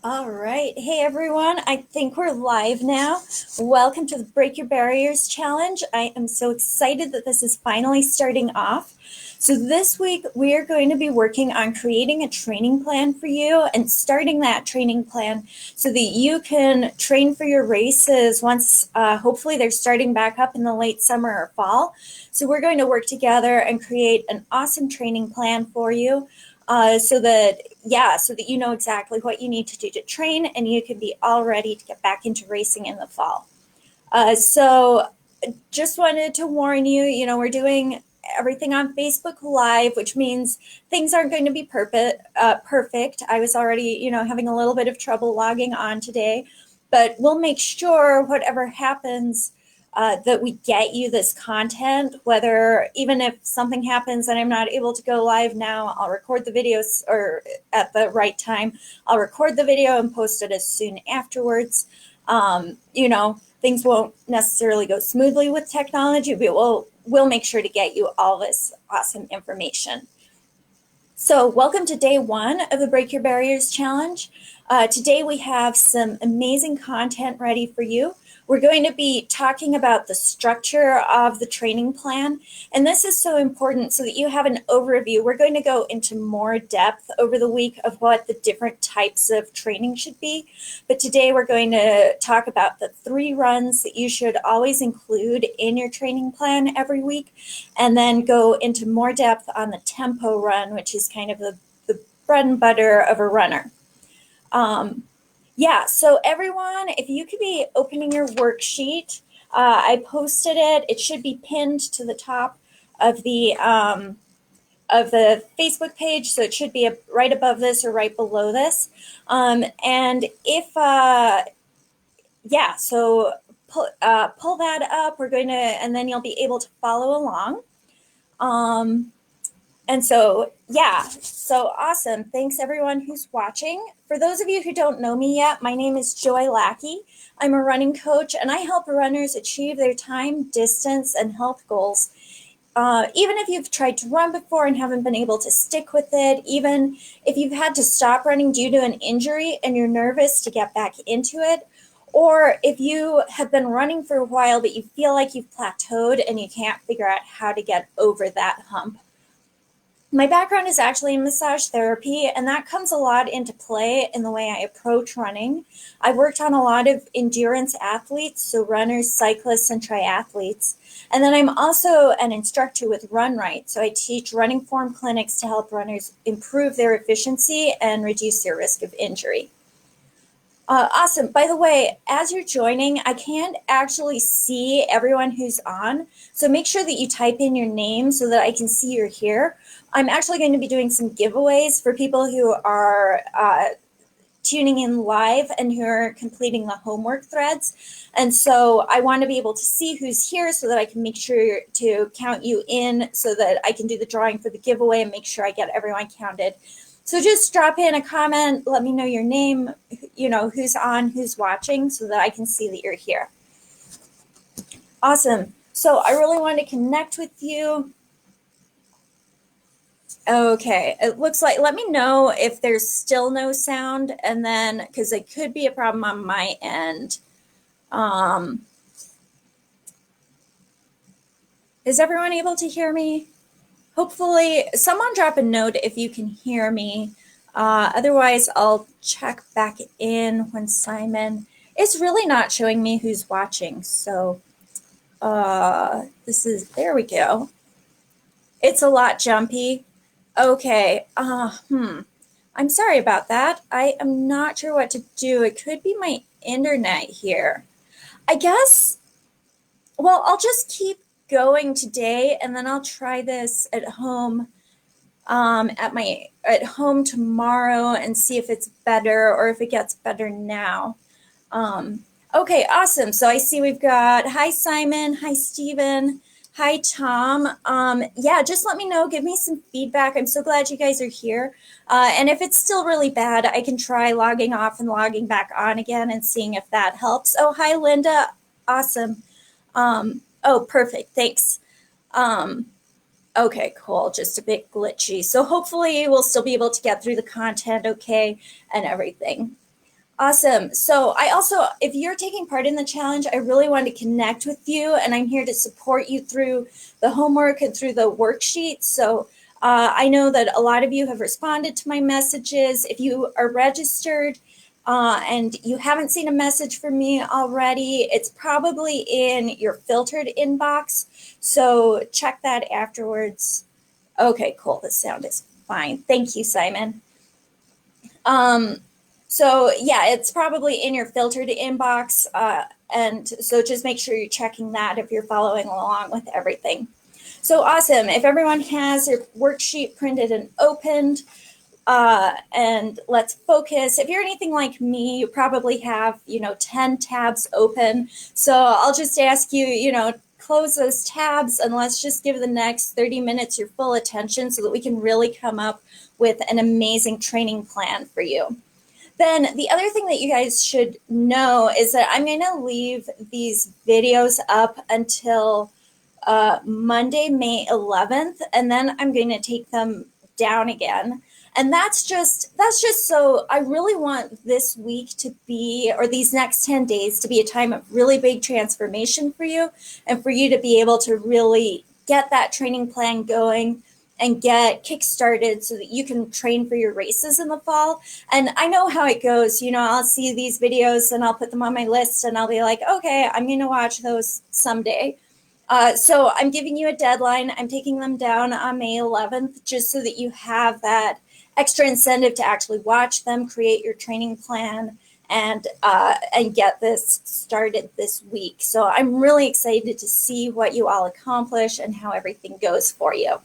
All right. Hey, everyone. I think we're live now. Welcome to the Break Your Barriers Challenge. I am so excited that this is finally starting off. So this week, we are going to be working on creating a training plan for you and starting that training plan so that you can train for your races once, hopefully, they're starting back up in the late summer or fall. So we're going to work together and create an awesome training plan for you. So that you know exactly what you need to do to train and you can be all ready to get back into racing in the fall. So just wanted to warn you, we're doing everything on Facebook Live, which means things aren't going to be perfect. I was already, having a little bit of trouble logging on today, but we'll make sure whatever happens, that we get you this content, whether even if something happens and I'm not able to go live now, I'll record the videos or at the right time. I'll record the video and post it as soon afterwards. Things won't necessarily go smoothly with technology, but we'll make sure to get you all this awesome information. So welcome to day one of the Break Your Barriers Challenge. Today we have some amazing content ready for you. We're going to be talking about the structure of the training plan, and this is so important so that you have an overview. We're going to go into more depth over the week of what the different types of training should be, but today we're going to talk about the 3 runs that you should always include in your training plan every week, and then go into more depth on the tempo run, which is kind of the bread and butter of a runner. So everyone, if you could be opening your worksheet, I posted it. It should be pinned to the top of the Facebook page, so it should be right above this or right below this. So pull that up. And then you'll be able to follow along. So awesome. Thanks everyone who's watching. For those of you who don't know me yet, my name is Joy Lackey. I'm a running coach and I help runners achieve their time, distance, and health goals. Even if you've tried to run before and haven't been able to stick with it, even if you've had to stop running due to an injury and you're nervous to get back into it, or if you have been running for a while but you feel like you've plateaued and you can't figure out how to get over that hump. My background is actually in massage therapy, and that comes a lot into play in the way I approach running. I've worked on a lot of endurance athletes, so runners, cyclists, and triathletes. And then I'm also an instructor with Run Right, so I teach running form clinics to help runners improve their efficiency and reduce their risk of injury. Awesome. By the way, as you're joining, I can't actually see everyone who's on. So make sure that you type in your name so that I can see you're here. I'm actually going to be doing some giveaways for people who are tuning in live and who are completing the homework threads. And so I want to be able to see who's here so that I can make sure to count you in so that I can do the drawing for the giveaway and make sure I get everyone counted. So just drop in a comment, let me know your name, who's on, who's watching, so that I can see that you're here. Awesome. So I really want to connect with you. Okay, it looks like, let me know if there's still no sound, and then, because it could be a problem on my end. Is everyone able to hear me? Hopefully, someone drop a note if you can hear me. Otherwise, I'll check back in when Simon. It's really not showing me who's watching. So there we go. It's a lot jumpy. Okay. I'm sorry about that. I am not sure what to do. It could be my internet here. I guess, well, I'll just keep going today and then I'll try this at home at home tomorrow and see if it's better or if it gets better now. Okay, awesome. So I see we've got, hi Simon, hi Stephen, hi Tom. Just let me know, give me some feedback. I'm so glad you guys are here. And if it's still really bad, I can try logging off and logging back on again and seeing if that helps. Oh, hi Linda, awesome. Perfect, thanks. Okay, cool, just a bit glitchy. So hopefully we'll still be able to get through the content okay and everything. Awesome. So I also, if you're taking part in the challenge, I really want to connect with you, and I'm here to support you through the homework and through the worksheet. So I know that a lot of you have responded to my messages. If you are registered and you haven't seen a message from me already, it's probably in your filtered inbox. So check that afterwards. Okay, cool. The sound is fine. Thank you, Simon. Um, so yeah, it's probably in your filtered inbox. And so just make sure you're checking that if you're following along with everything. So awesome. If everyone has their worksheet printed and opened, and let's focus. If you're anything like me, you probably have, 10 tabs open. So I'll just ask you, close those tabs and let's just give the next 30 minutes your full attention so that we can really come up with an amazing training plan for you. Then the other thing that you guys should know is that I'm going to leave these videos up until Monday, May 11th, and then I'm going to take them down again. And that's just so I really want this week to be, or these next 10 days to be a time of really big transformation for you, and for you to be able to really get that training plan going and get kick-started so that you can train for your races in the fall. And I know how it goes. I'll see these videos and I'll put them on my list and I'll be like, okay, I'm going to watch those someday. So I'm giving you a deadline. I'm taking them down on May 11th just so that you have that extra incentive to actually watch them, create your training plan, and get this started this week. So I'm really excited to see what you all accomplish and how everything goes for you.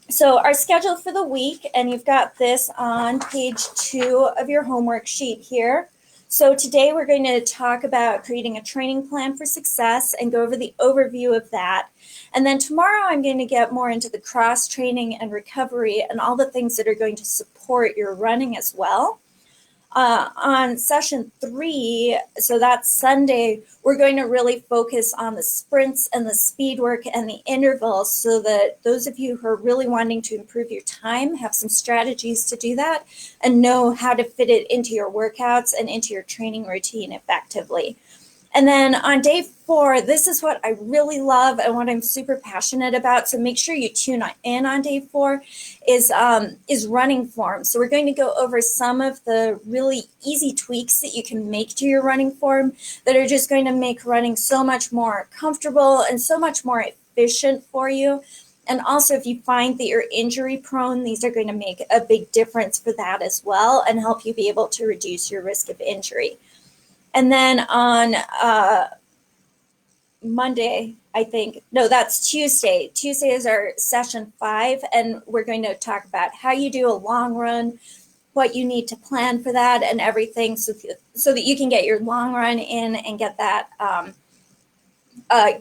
So our schedule for the week, and you've got this on page 2 of your homework sheet here. So today we're going to talk about creating a training plan for success and go over the overview of that. And then tomorrow I'm going to get more into the cross training and recovery and all the things that are going to support your running as well. On session 3, so that's Sunday, we're going to really focus on the sprints and the speed work and the intervals so that those of you who are really wanting to improve your time have some strategies to do that and know how to fit it into your workouts and into your training routine effectively. And then on day 4, this is what I really love and what I'm super passionate about. So make sure you tune in on day 4 is running form. So we're going to go over some of the really easy tweaks that you can make to your running form that are just going to make running so much more comfortable and so much more efficient for you. And also, if you find that you're injury prone, these are going to make a big difference for that as well and help you be able to reduce your risk of injury. And then on Monday, that's Tuesday. Tuesday is our session 5, and we're going to talk about how you do a long run, what you need to plan for that, and everything so that you can get your long run in and get that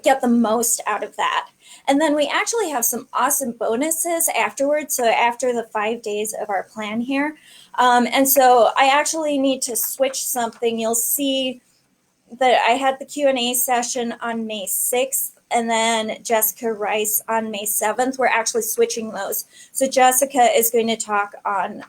get the most out of that. And then we actually have some awesome bonuses afterwards. So after the 5 days of our plan here. And so I actually need to switch something. You'll see that I had the Q&A session on May 6th and then Jessica Rice on May 7th. We're actually switching those. So Jessica is going to talk on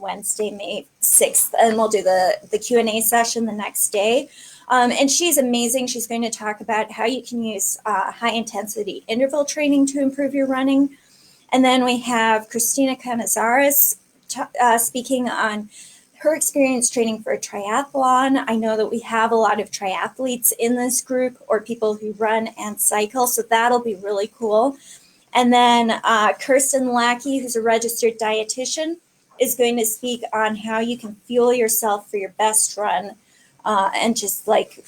Wednesday, May 6th, and we'll do the Q&A session the next day. And she's amazing. She's going to talk about how you can use high intensity interval training to improve your running. And then we have Christina Canizares speaking on her experience training for a triathlon. I know that we have a lot of triathletes in this group or people who run and cycle, so that'll be really cool. And then Kirsten Lackey, who's a registered dietitian, is going to speak on how you can fuel yourself for your best run, and just like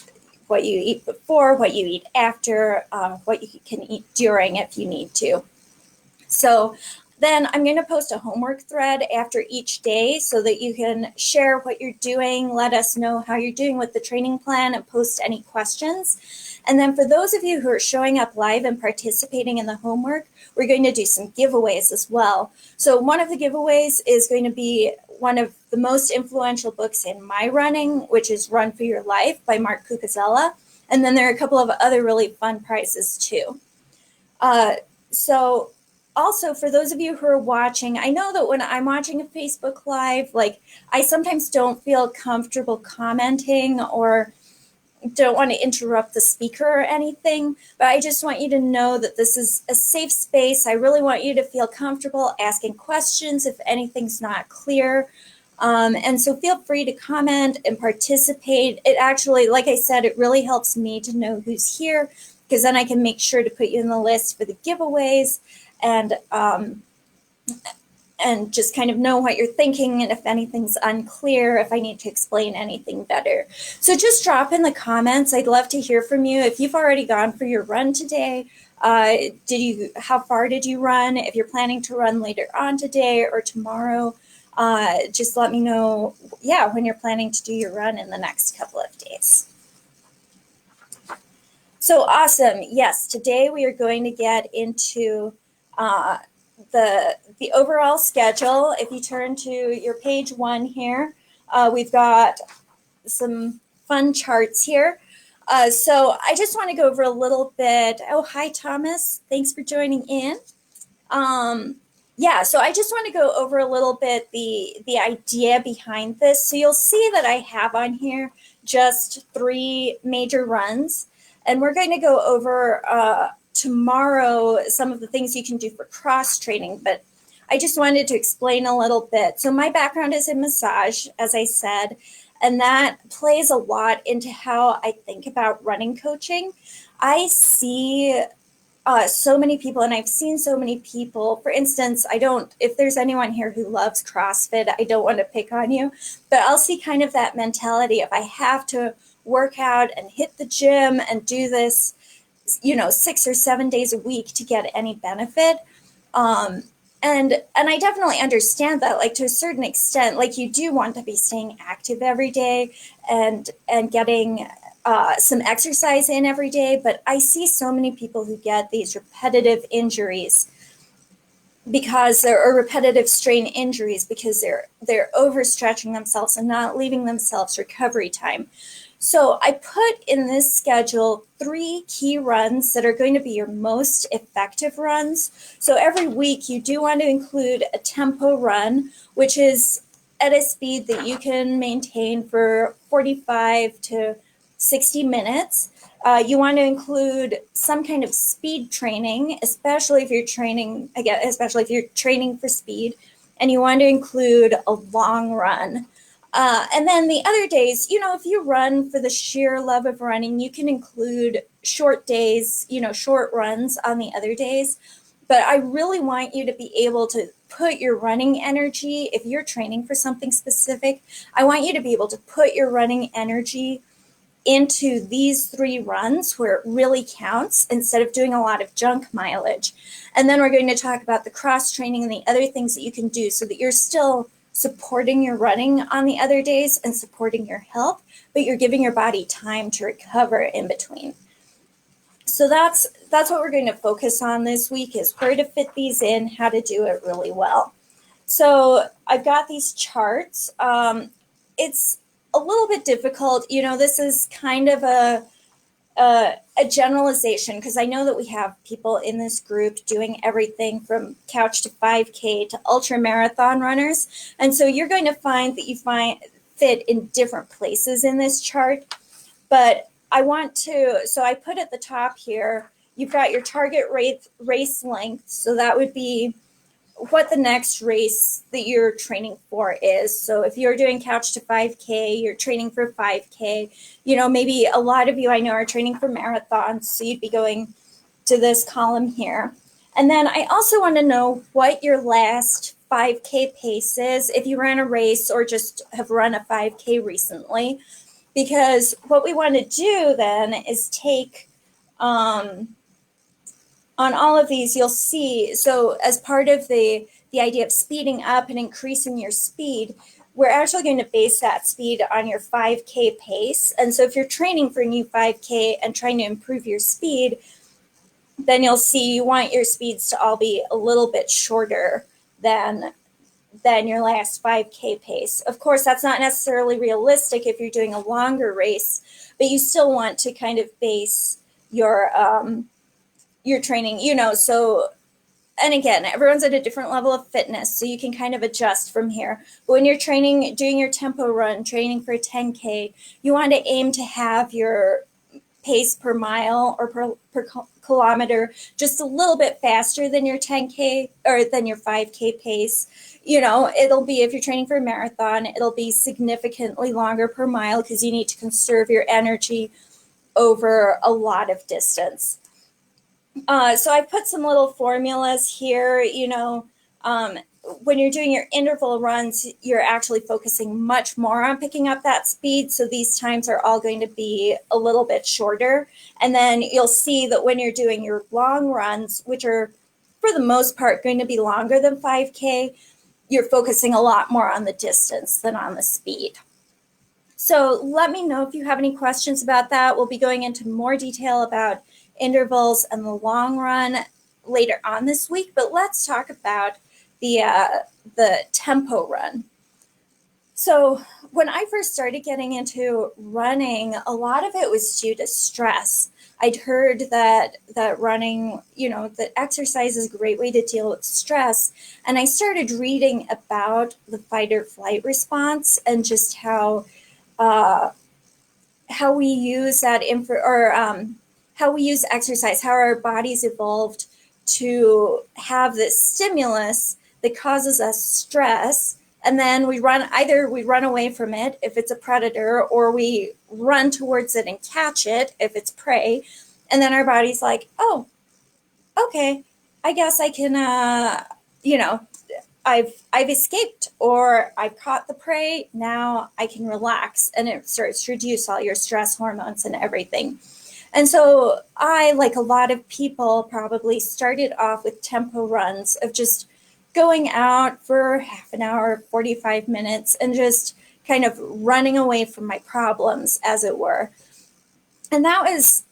what you eat before, what you eat after, what you can eat during if you need to. So then I'm going to post a homework thread after each day so that you can share what you're doing, let us know how you're doing with the training plan, and post any questions. And then for those of you who are showing up live and participating in the homework, we're going to do some giveaways as well. So one of the giveaways is going to be one of the most influential books in my running, which is Run for Your Life by Mark Cucuzzella. And then there are a couple of other really fun prizes too. So also, for those of you who are watching, I know that when I'm watching a Facebook Live, like I sometimes don't feel comfortable commenting or don't want to interrupt the speaker or anything, but I just want you to know that this is a safe space. I really want you to feel comfortable asking questions if anything's not clear. And so feel free to comment and participate. It actually, like I said, it really helps me to know who's here, because then I can make sure to put you in the list for the giveaways and just kind of know what you're thinking, and if anything's unclear, if I need to explain anything better. So just drop in the comments. I'd love to hear from you. If you've already gone for your run today, how far did you run? If you're planning to run later on today or tomorrow, just let me know, when you're planning to do your run in the next couple of days. So awesome. Yes, today we are going to get into the overall schedule. If you turn to your page 1 here, we've got some fun charts here. So I just want to go over a little bit. Oh, hi, Thomas. Thanks for joining in. So I just want to go over a little bit the idea behind this. So you'll see that I have on here just 3 major runs, and we're going to go over tomorrow some of the things you can do for cross training, but I just wanted to explain a little bit. So my background is in massage, as I said, and that plays a lot into how I think about running coaching. I see so many people, and I've seen so many people, for instance, if there's anyone here who loves CrossFit, I don't want to pick on you, but I'll see kind of that mentality if I have to work out and hit the gym and do this, 6 or 7 days a week to get any benefit. And I definitely understand that, like, to a certain extent, like, you do want to be staying active every day and getting some exercise in every day. But I see so many people who get these repetitive injuries because they're repetitive strain injuries because they're overstretching themselves and not leaving themselves recovery time. So I put in this schedule 3 key runs that are going to be your most effective runs. So every week you do want to include a tempo run, which is at a speed that you can maintain for 45 to 60 minutes. You want to include some kind of speed training, especially if you're training for speed, and you want to include a long run. And then the other days, if you run for the sheer love of running, you can include short days, short runs on the other days. But I really want you to be able to put your running energy, if you're training for something specific, I want you to be able to put your running energy into these 3 runs where it really counts instead of doing a lot of junk mileage. And then we're going to talk about the cross training and the other things that you can do so that you're still supporting your running on the other days and supporting your health, but you're giving your body time to recover in between. So that's what we're going to focus on this week, is where to fit these in, how to do it really well. So I've got these charts. It's a little bit difficult. This is kind of a generalization, because I know that we have people in this group doing everything from couch to 5K to ultra marathon runners. And so you're going to find that you fit in different places in this chart. But so I put at the top here, you've got your target race length. So that would be what the next race that you're training for is. So if you're doing couch to 5K, you're training for 5K, maybe a lot of you I know are training for marathons. So you'd be going to this column here. And then I also want to know what your last 5K pace is, if you ran a race or just have run a 5K recently, because what we want to do then is take, on all of these, you'll see, so as part of the idea of speeding up and increasing your speed, we're actually going to base that speed on your 5K pace. And so if you're training for a new 5K and trying to improve your speed, then you'll see you want your speeds to all be a little bit shorter than your last 5K pace. Of course, that's not necessarily realistic if you're doing a longer race, but you still want to kind of base your training, so and again, everyone's at a different level of fitness, so you can kind of adjust from here. But when you're training, doing your tempo run, training for 10K, you want to aim to have your pace per mile or per kilometer just a little bit faster than your 10K or than your 5K pace. You know, it'll be, if you're training for a marathon, it'll be significantly longer per mile because you need to conserve your energy over a lot of distance. So I put some little formulas here. When you're doing your interval runs, you're actually focusing much more on picking up that speed. So these times are all going to be a little bit shorter. And then you'll see that when you're doing your long runs, which are for the most part going to be longer than 5K, you're focusing a lot more on the distance than on the speed. So let me know if you have any questions about that. We'll be going into more detail about intervals and the long run later on this week, but let's talk about the tempo run. So when I first started getting into running, a lot of it was due to stress. I'd heard that running, that exercise is a great way to deal with stress. And I started reading about the fight or flight response and just how we use that how we use exercise, how our bodies evolved to have this stimulus that causes us stress, and then we run away from it if it's a predator, or we run towards it and catch it if it's prey, and then our body's like, oh, okay, I guess I can, I've escaped, or I've caught the prey. Now I can relax, and it starts to reduce all your stress hormones and everything. And so I, like a lot of people, probably started off with tempo runs of just going out for half an hour, 45 minutes, and just kind of running away from my problems, as it were. And that's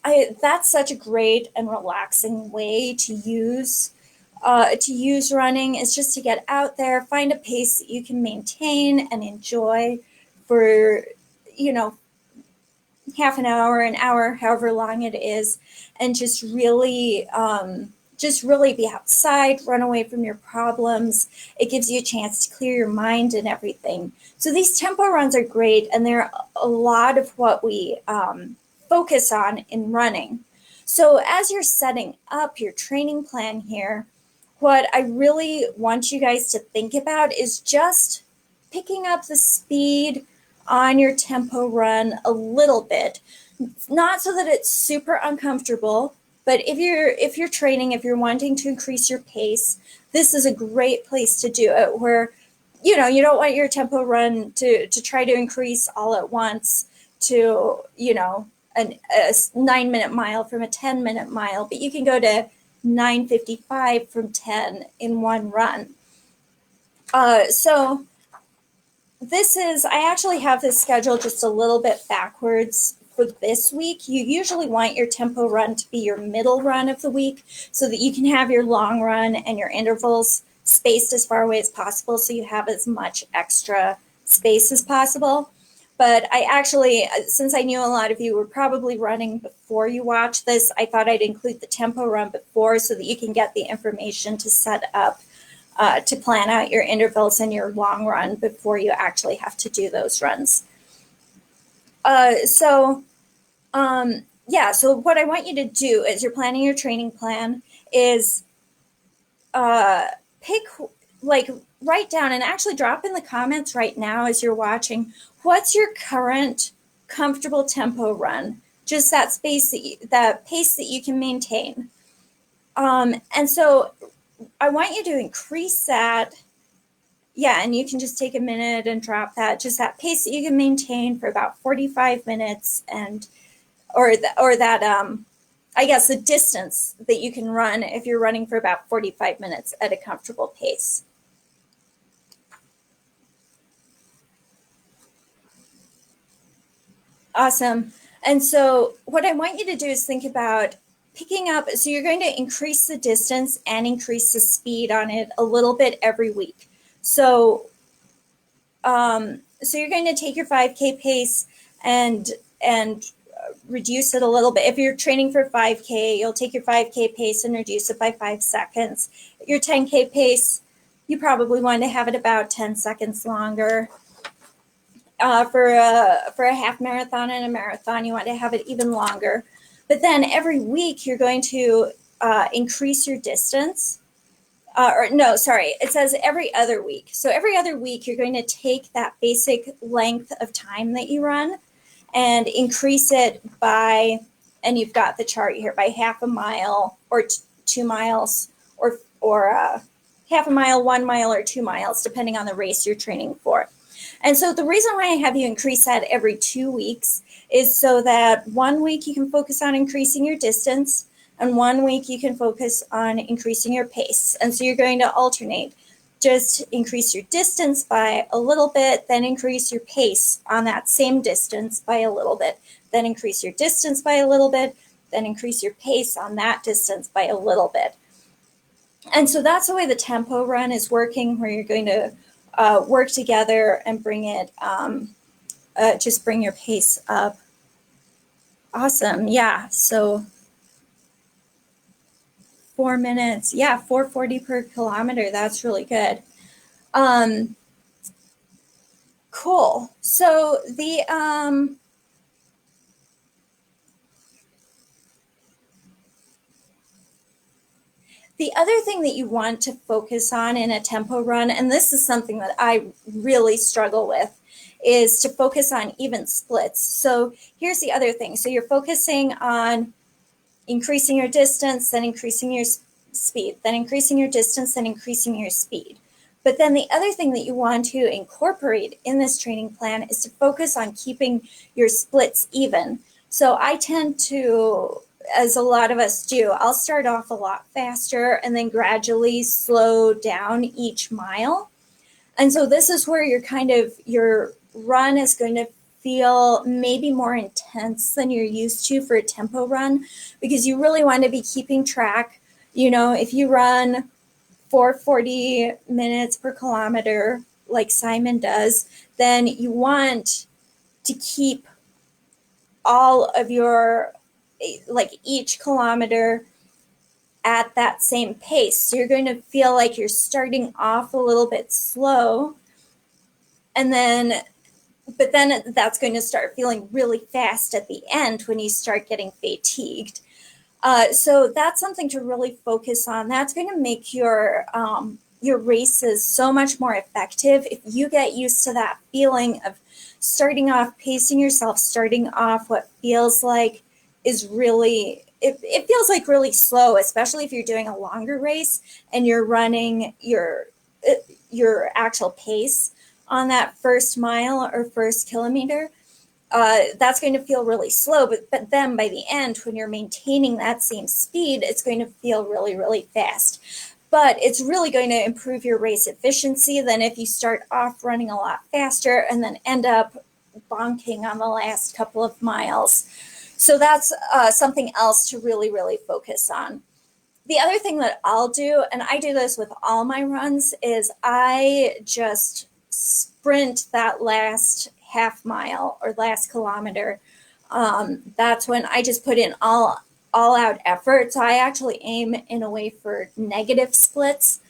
such a great and relaxing way to use running, is just to get out there, find a pace that you can maintain and enjoy for, half an hour, however long it is, and just really be outside, run away from your problems. It gives you a chance to clear your mind and everything. So these tempo runs are great, and they're a lot of what we focus on in running. So as you're setting up your training plan here, what I really want you guys to think about is just picking up the speed on your tempo run a little bit, not so that it's super uncomfortable, but if you're training, if you're wanting to increase your pace, this is a great place to do it, where you don't want your tempo run to try to increase all at once to a 9-minute mile from a 10-minute mile, but you can go to 9:55 from 10 in one run. So I actually have this schedule just a little bit backwards for this week. You usually want your tempo run to be your middle run of the week, so that you can have your long run and your intervals spaced as far away as possible, so you have as much extra space as possible. But I actually, since I knew a lot of you were probably running before you watch this, I thought I'd include the tempo run before, so that you can get the information to set up to plan out your intervals and your long run before you actually have to do those runs. So what I want you to do as you're planning your training plan is write down, and actually drop in the comments right now as you're watching, what's your current comfortable tempo run? Just that pace that you can maintain. And so I want you to increase that. Yeah, and you can just take a minute and drop that, just that pace that you can maintain for about 45 minutes, or I guess the distance that you can run if you're running for about 45 minutes at a comfortable pace. Awesome. And so what I want you to do is think about picking up, so you're going to increase the distance and increase the speed on it a little bit every week. So you're going to take your 5K pace and reduce it a little bit. If you're training for 5K, you'll take your 5K pace and reduce it by 5 seconds. Your 10K pace, you probably want to have it about 10 seconds longer. For a half marathon and a marathon, you want to have it even longer. But then every week, you're going to increase your distance. It says every other week. So every other week, you're going to take that basic length of time that you run and increase it by, and you've got the chart here, by half a mile or 2 miles or half a mile, 1 mile, or 2 miles, depending on the race you're training for. And so the reason why I have you increase that every 2 weeks is so that 1 week you can focus on increasing your distance, and 1 week you can focus on increasing your pace. And so you're going to alternate. Just increase your distance by a little bit, then increase your pace on that same distance by a little bit, then increase your distance by a little bit, then increase your pace on that distance by a little bit. And so that's the way the tempo run is working, where you're going to work together and bring it, just bring your pace up. Awesome. Yeah. So 4 minutes. Yeah. 4:40 per kilometer. That's really good. Cool. So the other thing that you want to focus on in a tempo run, and this is something that I really struggle with, is to focus on even splits. So here's the other thing. So you're focusing on increasing your distance, then increasing your speed, then increasing your distance, then increasing your speed. But then the other thing that you want to incorporate in this training plan is to focus on keeping your splits even. So I tend to, as a lot of us do, I'll start off a lot faster and then gradually slow down each mile. And so this is where your run is going to feel maybe more intense than you're used to for a tempo run, because you really want to be keeping track. You know, if you run 4:40 minutes per kilometer, like Simon does, then you want to keep all of your, like, each kilometer at that same pace. So you're going to feel like you're starting off a little bit slow, and then but then that's going to start feeling really fast at the end when you start getting fatigued. So that's something to really focus on. That's going to make your races so much more effective if you get used to that feeling of starting off, pacing yourself, starting off what feels like is really, it feels like really slow, especially if you're doing a longer race and you're running your actual pace on that first mile or first kilometer. That's going to feel really slow, but then by the end, when you're maintaining that same speed, it's going to feel really, really fast. But it's really going to improve your race efficiency than if you start off running a lot faster and then end up bonking on the last couple of miles. So that's something else to really, really focus on. The other thing that I'll do, and I do this with all my runs, is I just sprint that last half mile or last kilometer. That's when I just put in all out effort. So I actually aim in a way for negative splits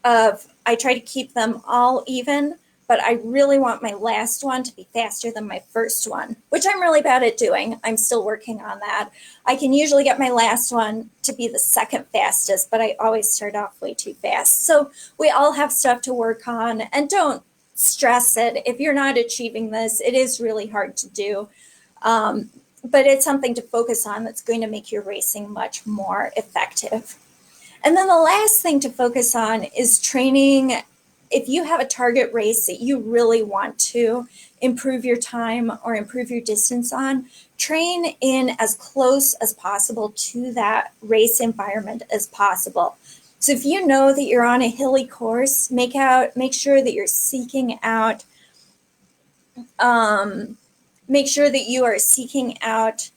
I try to keep them all even, but I really want my last one to be faster than my first one, which I'm really bad at doing. I'm still working on that. I can usually get my last one to be the second fastest, but I always start off way too fast. So we all have stuff to work on, and don't stress it. If you're not achieving this, it is really hard to do. But it's something to focus on that's going to make your racing much more effective. And then the last thing to focus on is training. If you have a target race that you really want to improve your time or improve your distance on, train in as close as possible to that race environment as possible. So if you know that you're on a hilly course, make sure that you're seeking out, make sure that you are seeking out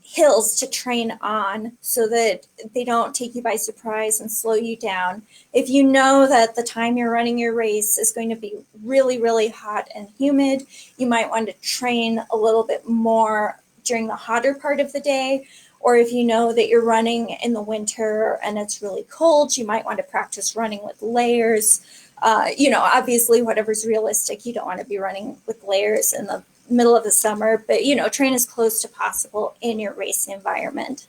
hills to train on so that they don't take you by surprise and slow you down. If you know that the time you're running your race is going to be really, really hot and humid, you might want to train a little bit more during the hotter part of the day, or if you know that you're running in the winter and it's really cold, you might want to practice running with layers. Obviously, whatever's realistic, you don't want to be running with layers in the middle of the summer, but, train as close to possible in your race environment.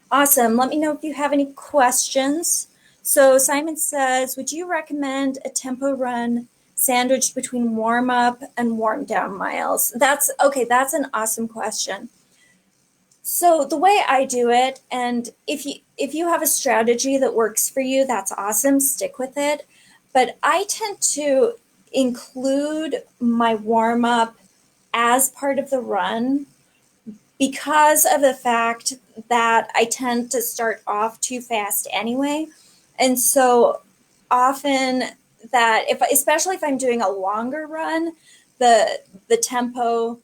Awesome. Let me know if you have any questions. So Simon says, would you recommend a tempo run sandwiched between warm up and warm down miles? That's an awesome question. So the way I do it, and if you have a strategy that works for you, that's awesome, stick with it. But I tend to include my warm up as part of the run because of the fact that I tend to start off too fast anyway. And so often that especially if I'm doing a longer run, the tempo,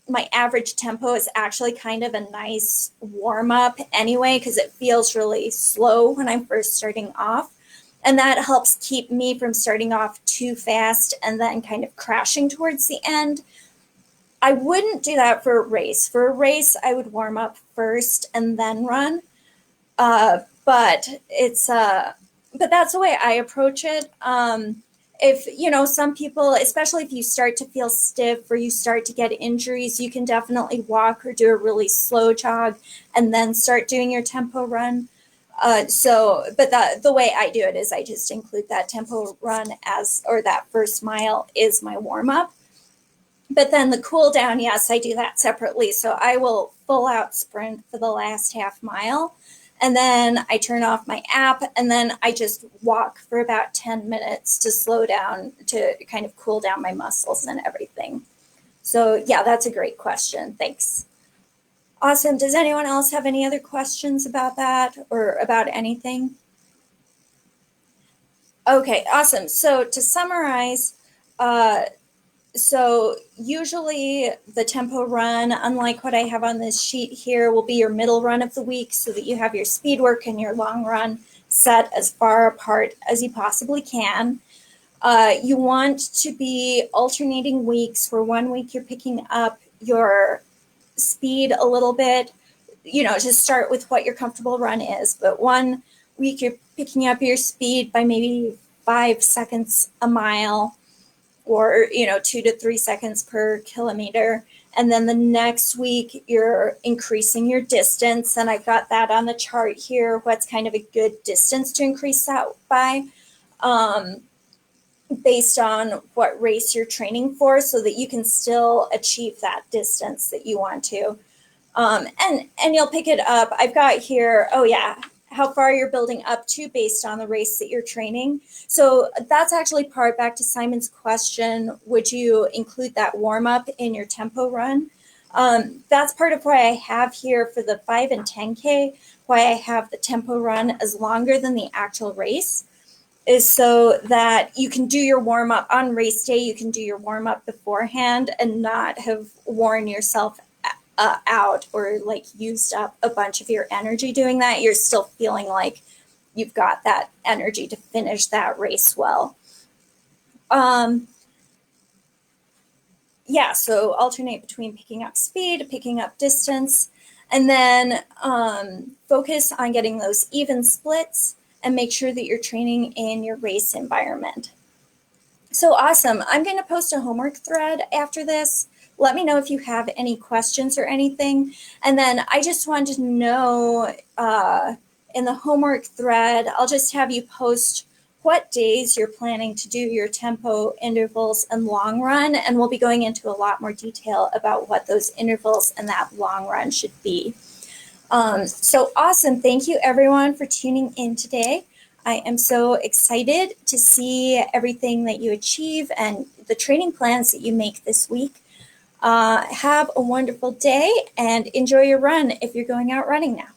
my average tempo is actually kind of a nice warm up anyway, because it feels really slow when I'm first starting off. And that helps keep me from starting off too fast and then kind of crashing towards the end. I wouldn't do that for a race. For a race, I would warm up first and then run. But that's the way I approach it. If, some people, especially if you start to feel stiff or you start to get injuries, you can definitely walk or do a really slow jog and then start doing your tempo run. But the way I do it is I just include that tempo run or that first mile is my warm up. But then the cool down, yes, I do that separately. So I will full out sprint for the last half mile. And then I turn off my app and then I just walk for about 10 minutes to slow down, to kind of cool down my muscles and everything. So yeah, that's a great question. Thanks. Awesome. Does anyone else have any other questions about that or about anything? Okay, awesome. So to summarize, so usually the tempo run, unlike what I have on this sheet here, will be your middle run of the week so that you have your speed work and your long run set as far apart as you possibly can. You want to be alternating weeks where 1 week you're picking up your speed a little bit, just start with what your comfortable run is. But 1 week you're picking up your speed by maybe 5 seconds a mile, or 2 to 3 seconds per kilometer. And then the next week you're increasing your distance, and I've got that on the chart here, what's kind of a good distance to increase that by, based on what race you're training for, so that you can still achieve that distance that you want to. And you'll pick it up. I've got here, how far you're building up to based on the race that you're training. So that's actually back to Simon's question, would you include that warm up in your tempo run? That's part of why I have here for the 5 and 10K, why I have the tempo run as longer than the actual race, is so that you can do your warm up on race day. You can do your warm up beforehand and not have worn yourself out or like used up a bunch of your energy doing that. You're still feeling like you've got that energy to finish that race well. So alternate between picking up speed, picking up distance, and then focus on getting those even splits and make sure that you're training in your race environment. So awesome. I'm going to post a homework thread after this. Let me know if you have any questions or anything. And then I just wanted to know in the homework thread, I'll just have you post what days you're planning to do your tempo, intervals, and long run. And we'll be going into a lot more detail about what those intervals and that long run should be. So awesome. Thank you, everyone, for tuning in today. I am so excited to see everything that you achieve and the training plans that you make this week. Have a wonderful day and enjoy your run if you're going out running now.